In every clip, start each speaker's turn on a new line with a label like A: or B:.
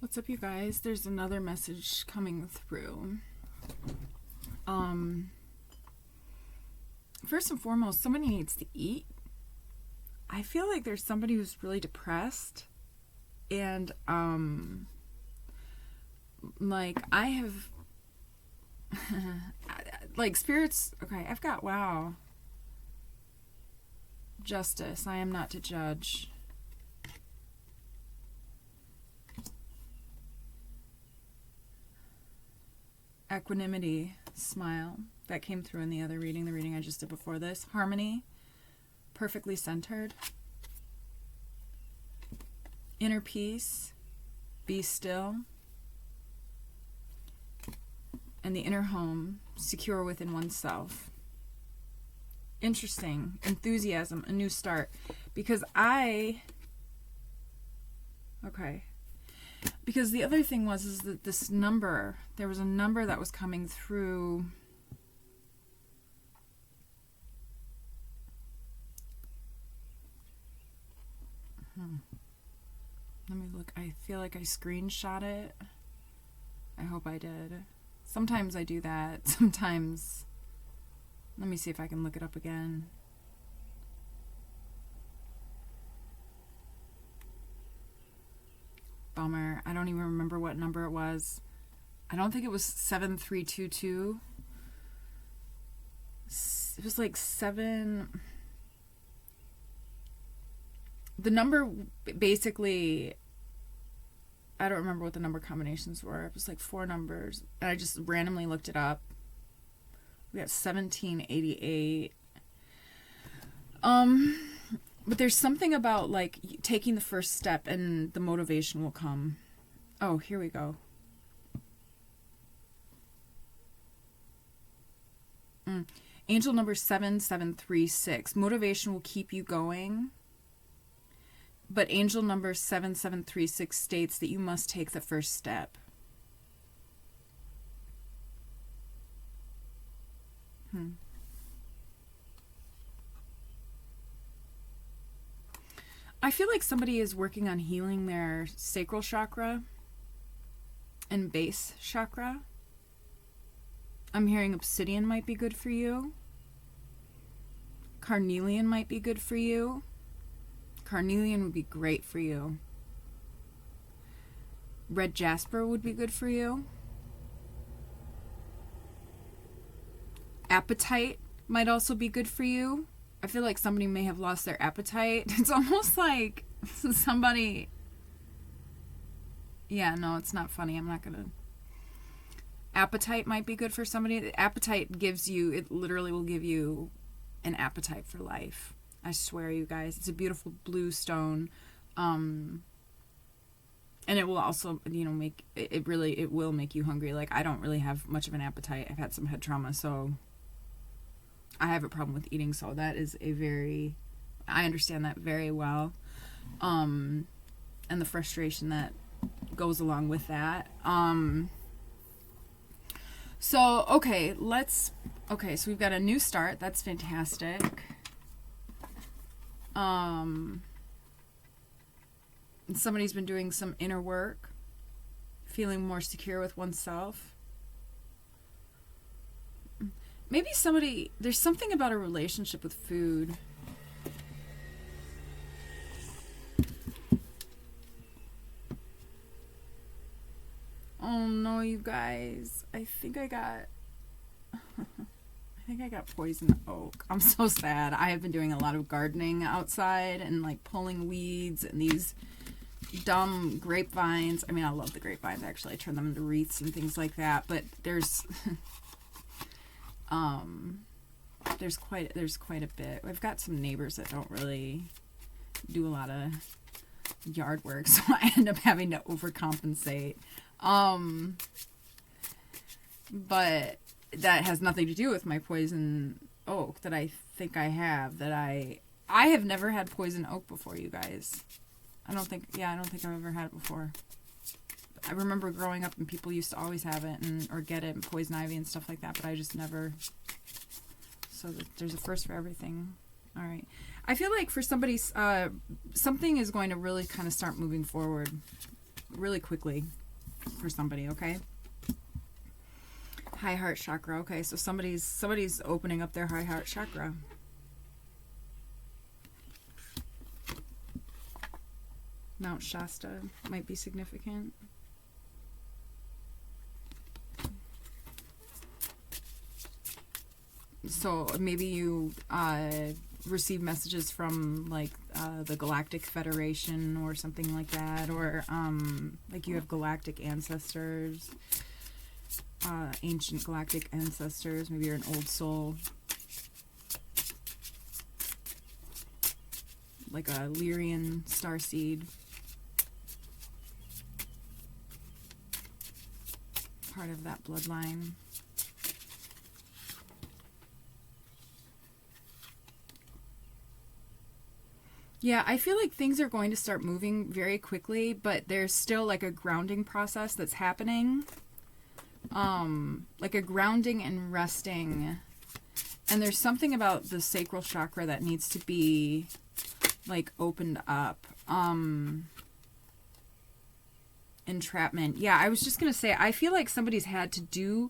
A: What's up, you guys? There's another message coming through. First and foremost, somebody needs to eat. I feel like there's somebody who's really depressed, and like I have like spirits. Okay, I've got justice. I am not to judge. Equanimity, smile. That came through in the other reading, the reading I just did before this. Harmony, perfectly centered. Inner peace, be still. And the inner home, secure within oneself. Interesting. Enthusiasm, a new start. Because because the other thing is that this number, there was a number that was coming through. Let me look. I feel like I screenshot it. I hope I did. Sometimes I do that. Sometimes. Let me see if I can look it up again. Bummer. I don't even remember what number it was. I don't think it was 7322. It was like 7. The number basically, I don't remember what the number combinations were. It was like 4 numbers. And I just randomly looked it up. We got 1788. But there's something about like taking the first step and the motivation will come. Oh, here we go. Angel number 7736. Motivation will keep you going. But angel number 7736 states that you must take the first step. I feel like somebody is working on healing their sacral chakra and base chakra. I'm hearing obsidian might be good for you. Carnelian might be good for you. Carnelian would be great for you. Red jasper would be good for you. Appetite might also be good for you. I feel like somebody may have lost their appetite. It's almost like somebody... Yeah, no, it's not funny. I'm not going to... Appetite might be good for somebody. Appetite gives you... It literally will give you an appetite for life. I swear, you guys. It's a beautiful blue stone. And it will also, make... It will make you hungry. Like, I don't really have much of an appetite. I've had some head trauma, so... I have a problem with eating, so that is I understand that very well. And the frustration that goes along with that. So we've got a new start. That's fantastic. And somebody's been doing some inner work, feeling more secure with oneself. Maybe there's something about a relationship with food. Oh no, you guys. I think I got poison oak. I'm so sad. I have been doing a lot of gardening outside and like pulling weeds and these dumb grapevines. I mean, I love the grapevines actually. I turn them into wreaths and things like that, but there's quite a bit. I've got some neighbors that don't really do a lot of yard work, so I end up having to overcompensate. But that has nothing to do with my poison oak that I think I have. That I have never had poison oak before, you guys. I don't think I've ever had it before. I remember growing up and people used to always have it or get it, and poison ivy and stuff like that, but I just never. So there's a first for everything. All right. I feel like for somebody, something is going to really kind of start moving forward. really quickly for somebody, okay? High heart chakra. Okay, so somebody's opening up their high heart chakra. Mount Shasta might be significant. So maybe you receive messages from like the Galactic Federation or something like that, or like you have galactic ancestors, ancient galactic ancestors. Maybe you're an old soul, like a Lyrian starseed, part of that bloodline. Yeah, I feel like things are going to start moving very quickly, but there's still like a grounding process that's happening. Like a grounding and resting. And there's something about the sacral chakra that needs to be like opened up. Entrapment. Yeah, I was just going to say, I feel like somebody's had to do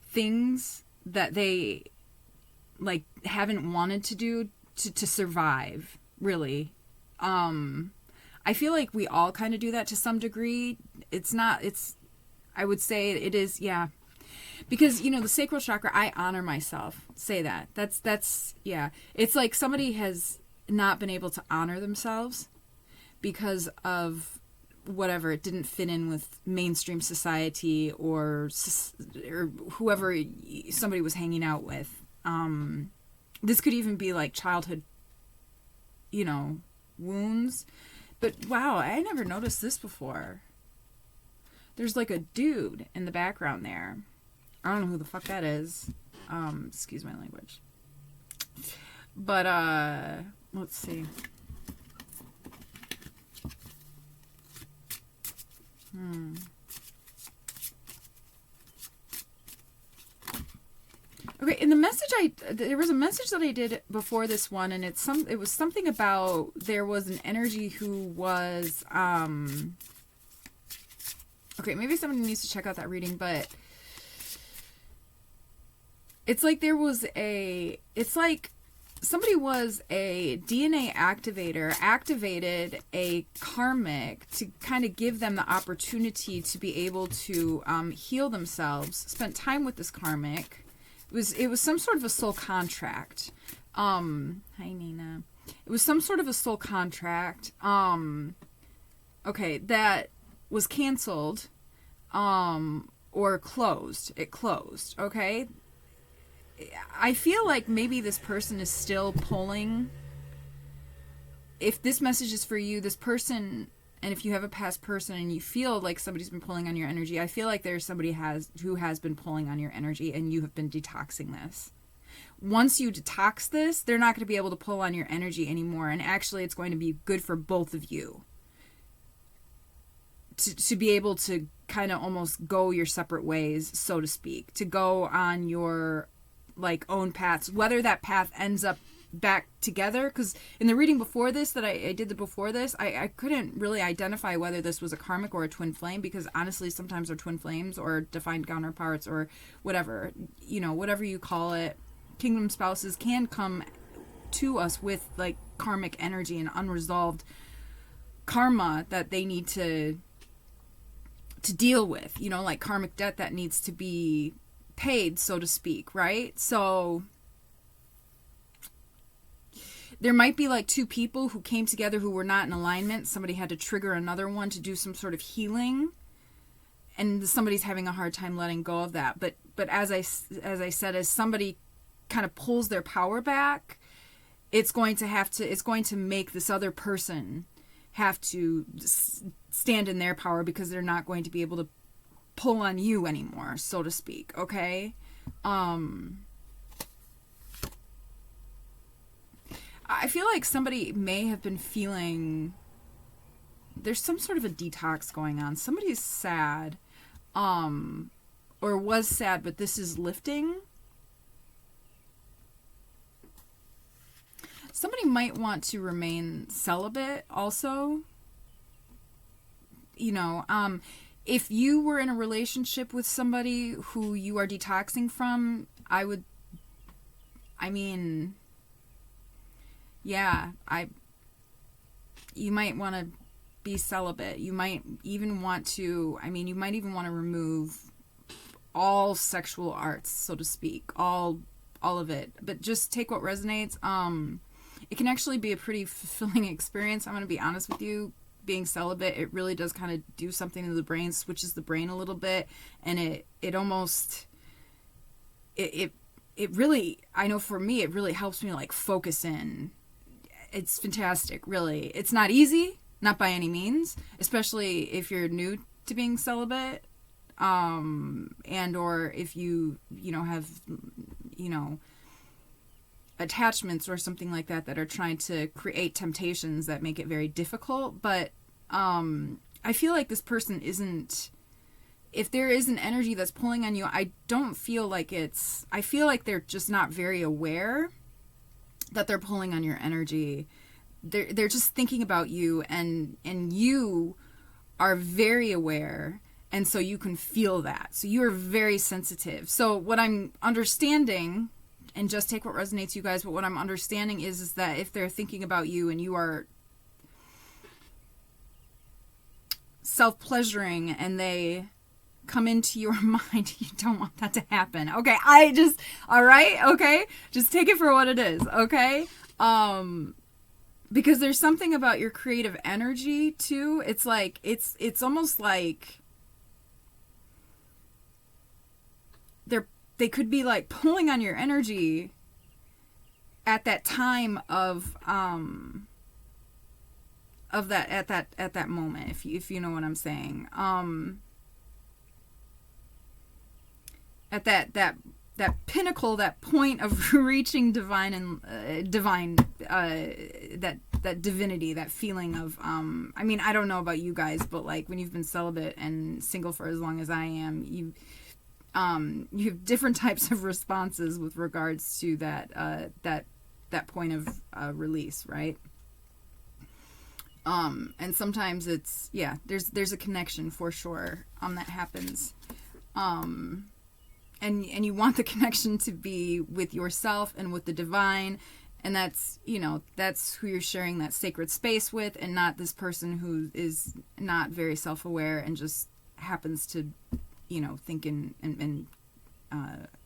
A: things that they like haven't wanted to do to survive. Really. I feel like we all kind of do that to some degree. I would say it is, yeah. Because, you know, the sacral chakra, I honor myself. Say that. That's, yeah. It's like somebody has not been able to honor themselves because of whatever. It didn't fit in with mainstream society or whoever somebody was hanging out with. This could even be like childhood, you know, wounds. But wow, I never noticed this before. There's like a dude in the background there. I don't know who the fuck that is. Excuse my language. But let's see. Okay, in the message there was a message that I did before this one, and it was something about there was an energy who was okay, maybe somebody needs to check out that reading, but it's like somebody was a DNA activator, activated a karmic to kind of give them the opportunity to be able to heal themselves, spent time with this karmic. It was some sort of a soul contract. Hi Nina. It was some sort of a soul contract. Okay, that was canceled, or closed. It closed. Okay. I feel like maybe this person is still pulling. If this message is for you, this person, and if you have a past person and you feel like somebody's been pulling on your energy, I feel like there's somebody who has been pulling on your energy, and you have been detoxing this. Once you detox this, they're not going to be able to pull on your energy anymore, and actually it's going to be good for both of you to be able to kind of almost go your separate ways, so to speak, to go on your like own paths, whether that path ends up back together. Because in the reading before this that I did before this, I couldn't really identify whether this was a karmic or a twin flame, because honestly sometimes they're twin flames or defined counterparts or whatever, you know, whatever you call it. Kingdom spouses can come to us with like karmic energy and unresolved karma that they need to deal with, you know, like karmic debt that needs to be paid, so to speak, right? So there might be like two people who came together who were not in alignment. Somebody had to trigger another one to do some sort of healing, and somebody's having a hard time letting go of that. But as I said, as somebody kind of pulls their power back, it's going to make this other person have to stand in their power, because they're not going to be able to pull on you anymore, so to speak. Okay. I feel like somebody may have been feeling there's some sort of a detox going on. Somebody's sad, or was sad, but this is lifting. Somebody might want to remain celibate also. if you were in a relationship with somebody who you are detoxing from, you might want to be celibate. You might even want to, remove all sexual arts, so to speak, all of it. But just take what resonates. It can actually be a pretty fulfilling experience. I'm going to be honest with you. Being celibate, it really does kind of do something to the brain, switches the brain a little bit, and it almost, it really, I know for me, it really helps me like focus in. It's fantastic, really. It's not easy, not by any means, especially if you're new to being celibate, and or if you have, attachments or something like that are trying to create temptations that make it very difficult. But I feel like this person isn't, if there is an energy that's pulling on you, I don't feel like I feel like they're just not very aware that they're pulling on your energy. They're just thinking about you, and you are very aware, and so you can feel that. So you are very sensitive. So what I'm understanding, and just take what resonates, you guys, but what I'm understanding is that if they're thinking about you and you are self-pleasuring and they come into your mind, you don't want that to happen. Okay, all right, okay? Just take it for what it is, okay? Because there's something about your creative energy, too. It's like, it's almost like they could be like pulling on your energy at that time of that at that moment, if you know what I'm saying. At that pinnacle, that point of reaching divine that divinity, that feeling of I don't know about you guys, but like when you've been celibate and single for as long as I am, you have different types of responses with regards to that point of release, right? And sometimes it's, there's a connection for sure that happens. And you want the connection to be with yourself and with the divine, and that's who you're sharing that sacred space with, and not this person who is not very self-aware and just happens to think and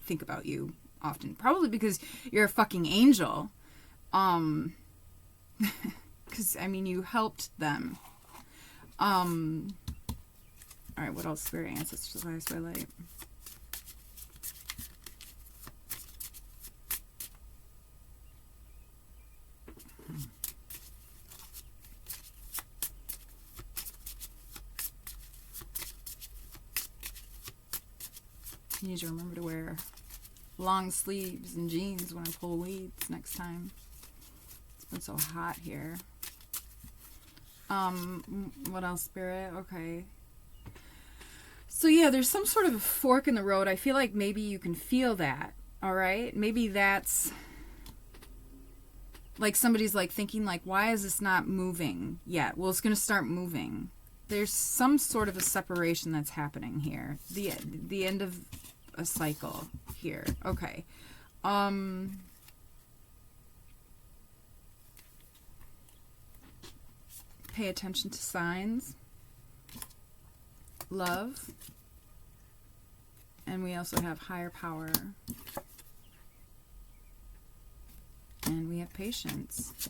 A: think about you often, probably because you're a fucking angel, because you helped them. All right, what else? Spirit, ancestors, highest way light. I need to remember to wear long sleeves and jeans when I pull weeds next time. It's been so hot here. What else, Spirit? Okay. So yeah, there's some sort of a fork in the road. I feel like maybe you can feel that. All right? Maybe that's like somebody's like thinking like, why is this not moving yet? Well, it's going to start moving. There's some sort of a separation that's happening here. The end of a cycle here. Okay. Pay attention to signs. Love. And we also have higher power. And we have patience.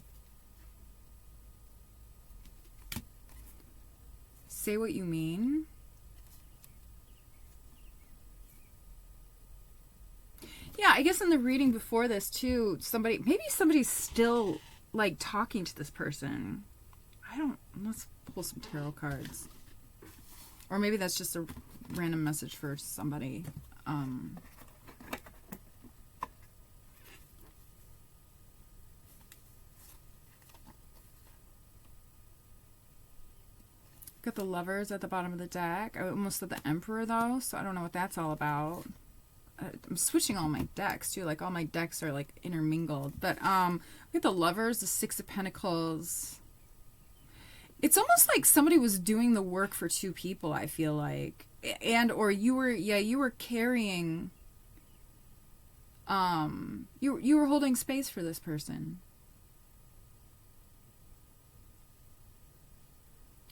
A: Say what you mean. Yeah, I guess in the reading before this too, maybe somebody's still like talking to this person. Let's pull some tarot cards. Or maybe that's just a random message for somebody. Got the Lovers at the bottom of the deck. I almost said the Emperor though, so I don't know what that's all about. I'm switching all my decks too. Like all my decks are like intermingled. But we got the Lovers, the Six of Pentacles. It's almost like somebody was doing the work for two people, I feel like. And or you were carrying you were holding space for this person.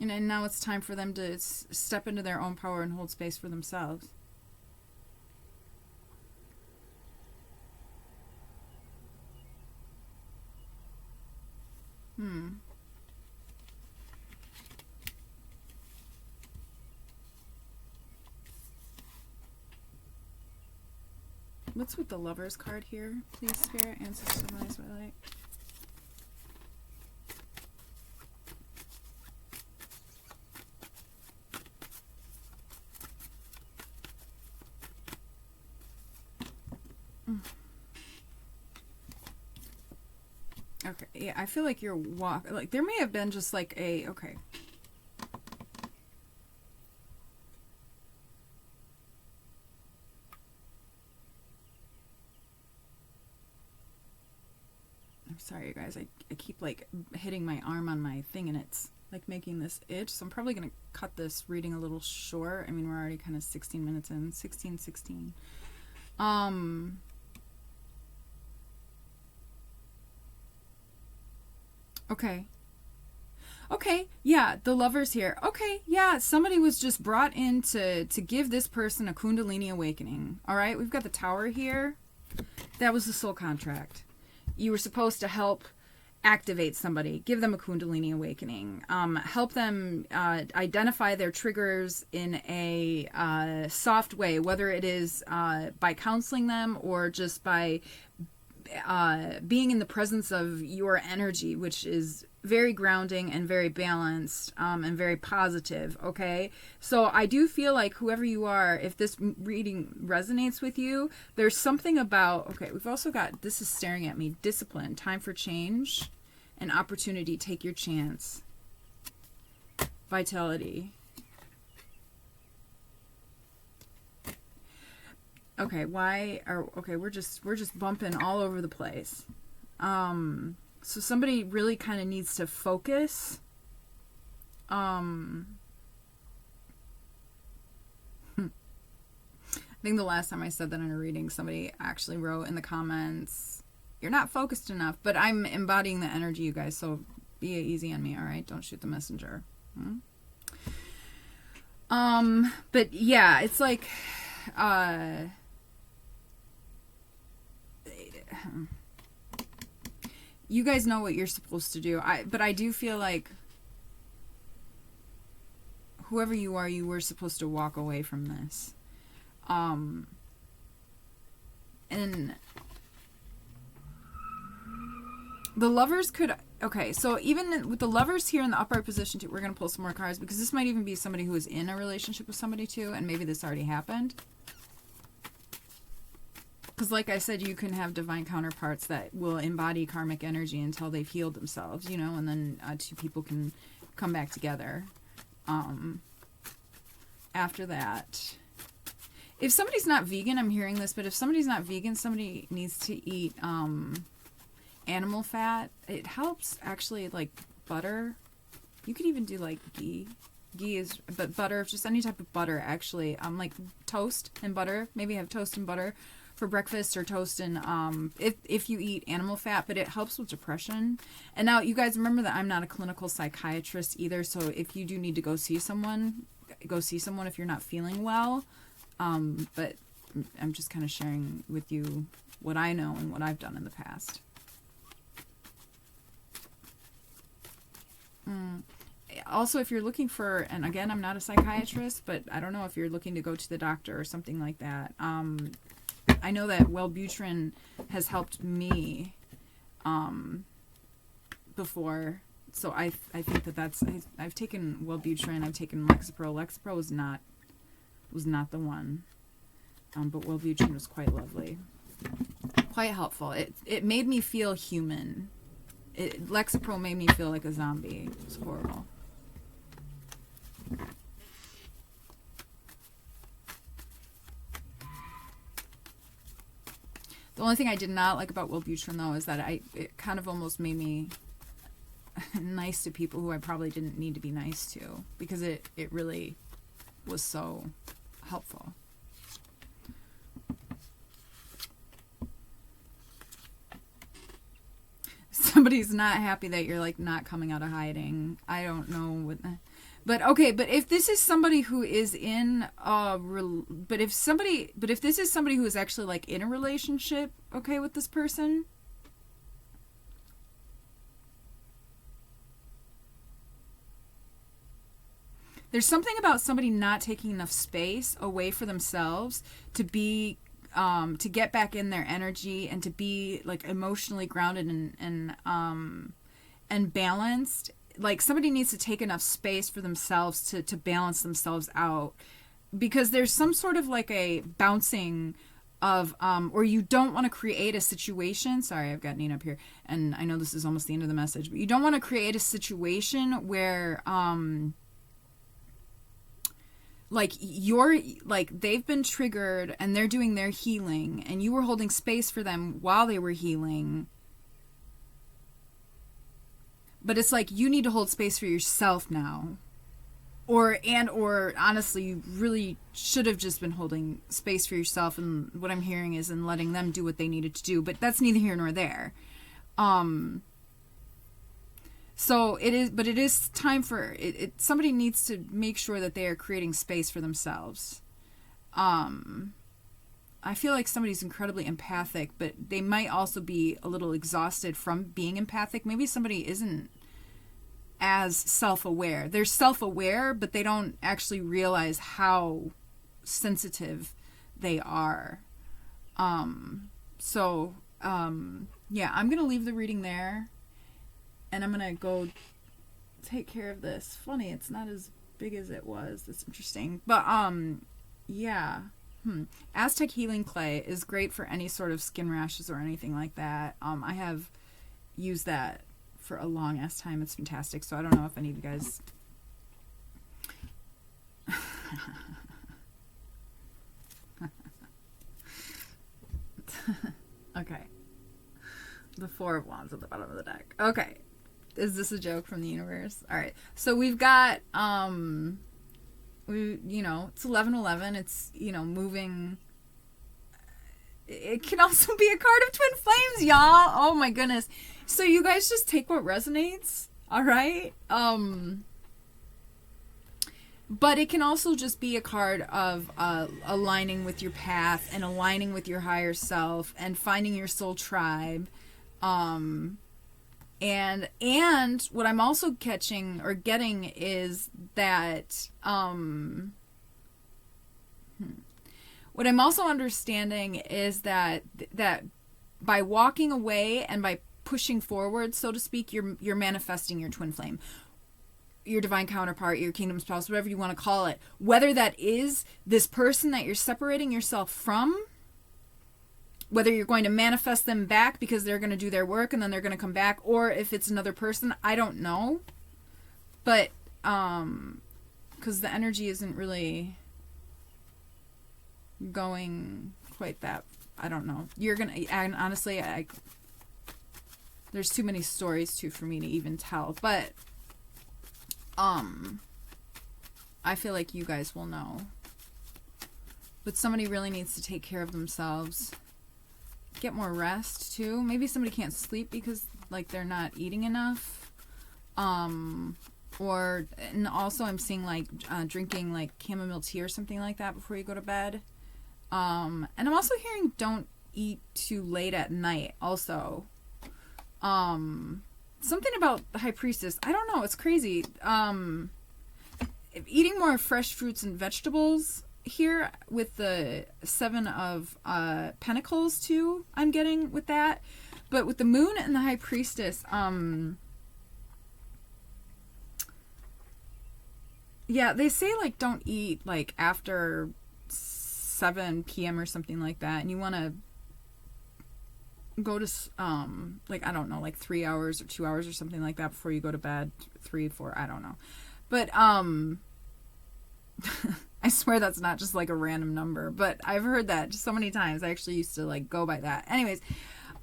A: And now it's time for them to step into their own power and hold space for themselves. What's with the Lovers card here? Please, Spirit, Ancestor, Rise, Light. Okay, yeah, I feel like you're like there may have been just like okay. I'm sorry, you guys. I keep like hitting my arm on my thing and it's like making this itch. So I'm probably going to cut this reading a little short. I mean, we're already kind of 16 minutes in. 16. Okay. Okay, yeah, the Lovers here. Okay, yeah, somebody was just brought in to give this person a Kundalini awakening. All right, we've got the Tower here. That was the soul contract. You were supposed to help activate somebody, give them a Kundalini awakening, help them identify their triggers in a soft way, whether it is by counseling them or just by being in the presence of your energy, which is very grounding and very balanced and very positive. Okay, so I do feel like whoever you are, if this reading resonates with you, there's something about, okay, we've also got, this is staring at me, discipline, time for change, an opportunity, take your chance, vitality. Okay, we're just bumping all over the place. So somebody really kind of needs to focus. I think the last time I said that in a reading, somebody actually wrote in the comments, "You're not focused enough," but I'm embodying the energy, you guys, so be easy on me, all right? Don't shoot the messenger. But yeah, it's like you guys know what you're supposed to do. But I do feel like whoever you are, you were supposed to walk away from this. And the Lovers could, okay, so even with the Lovers here in the upright position too, we're going to pull some more cards because this might even be somebody who is in a relationship with somebody too, and maybe this already happened. Because like I said, you can have divine counterparts that will embody karmic energy until they've healed themselves, you know, and then two people can come back together. After that, if somebody's not vegan, I'm hearing this, but if somebody's not vegan, somebody needs to eat animal fat. It helps actually, like butter. You could even do like ghee. Ghee is, but butter, just any type of butter actually. Like toast and butter. Maybe have toast and butter for breakfast, or toast and if you eat animal fat, but it helps with depression. And now you guys remember that I'm not a clinical psychiatrist either, so if you do need to go see someone if you're not feeling well. But I'm just kind of sharing with you what I know and what I've done in the past. Also, if you're looking for, and again, I'm not a psychiatrist, but I don't know if you're looking to go to the doctor or something like that. I know that Wellbutrin has helped me before, so I think that's, I've taken Wellbutrin, I've taken Lexapro. Lexapro was not the one, but Wellbutrin was quite lovely, quite helpful. It made me feel human. Lexapro made me feel like a zombie. It was horrible. The only thing I did not like about Wellbutrin, though, is that it kind of almost made me... nice to people who I probably didn't need to be nice to, because it really was so helpful. Somebody's not happy that you're like not coming out of hiding. I don't know what, but okay. But if this is somebody who is in but if this is somebody who is actually like in a relationship, okay, with this person, there's something about somebody not taking enough space away for themselves to be to get back in their energy and to be like emotionally grounded and balanced. Like somebody needs to take enough space for themselves to balance themselves out, because there's some sort of like a bouncing of or you don't want to create a situation. Sorry, I've got Nina up here, and I know this is almost the end of the message, but you don't want to create a situation where like you're like they've been triggered and they're doing their healing and you were holding space for them while they were healing, but it's like you need to hold space for yourself now, or honestly you really should have just been holding space for yourself, and what I'm hearing is in letting them do what they needed to do, but that's neither here nor there. So it is time for it. Somebody needs to make sure that they are creating space for themselves. I feel like somebody's incredibly empathic, but they might also be a little exhausted from being empathic. Maybe somebody isn't as self-aware. They're self-aware, but they don't actually realize how sensitive they are. Yeah, I'm going to leave the reading there. And I'm going to go take care of this. Funny, it's not as big as it was. That's interesting. But, yeah. Aztec healing clay is great for any sort of skin rashes or anything like that. I have used that for a long ass time. It's fantastic. So I don't know if any of you guys... Okay. The Four of Wands at the bottom of the deck. Okay. Is this a joke from the universe? All right. So we've got, it's 11:11. It's, moving. It can also be a card of twin flames, y'all. Oh my goodness. So you guys just take what resonates. All right. But it can also just be a card of aligning with your path and aligning with your higher self and finding your soul tribe. And what I'm also catching or getting is that what I'm also understanding is that by walking away and by pushing forward, so to speak, you're manifesting your twin flame, your divine counterpart, your kingdom spouse, whatever you want to call it. Whether that is this person that you're separating yourself from, whether you're going to manifest them back because they're going to do their work and then they're going to come back, or if it's another person, I don't know. But, because the energy isn't really going quite that, I don't know. You're going to, and honestly, there's too many stories too for me to even tell, but, I feel like you guys will know. But somebody really needs to take care of themselves. Get more rest too. Maybe somebody can't sleep because like they're not eating enough. And also I'm seeing like drinking like chamomile tea or something like that before you go to bed. And I'm also hearing don't eat too late at night also. Something about the High Priestess. I don't know. It's crazy. Eating more fresh fruits and vegetables here with the Seven of Pentacles too, I'm getting with that. But with the Moon and the High Priestess, yeah, they say like don't eat like after 7 p.m. or something like that, and you want to go to like I don't know, like 3 hours or 2 hours or something like that before you go to bed. 3, 4, I don't know. But I swear that's not just like a random number, but I've heard that just so many times. I actually used to like go by that. Anyways,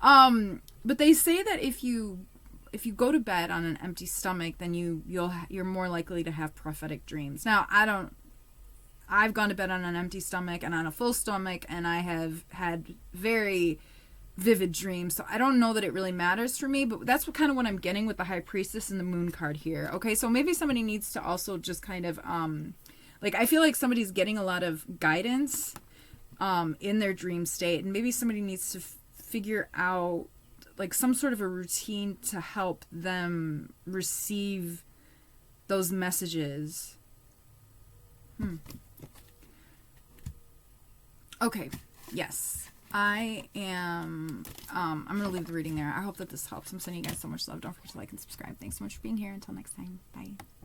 A: but they say that if you if you go to bed on an empty stomach, then you're more likely to have prophetic dreams. Now, I've gone to bed on an empty stomach and on a full stomach, and I have had very vivid dreams. So I don't know that it really matters for me, but that's kind of what I'm getting with the High Priestess and the Moon card here. Okay, so maybe somebody needs to also just kind of, like, I feel like somebody's getting a lot of guidance in their dream state, and maybe somebody needs to figure out, like, some sort of a routine to help them receive those messages. Okay, yes. I am, I'm going to leave the reading there. I hope that this helps. I'm sending you guys so much love. Don't forget to like and subscribe. Thanks so much for being here. Until next time. Bye.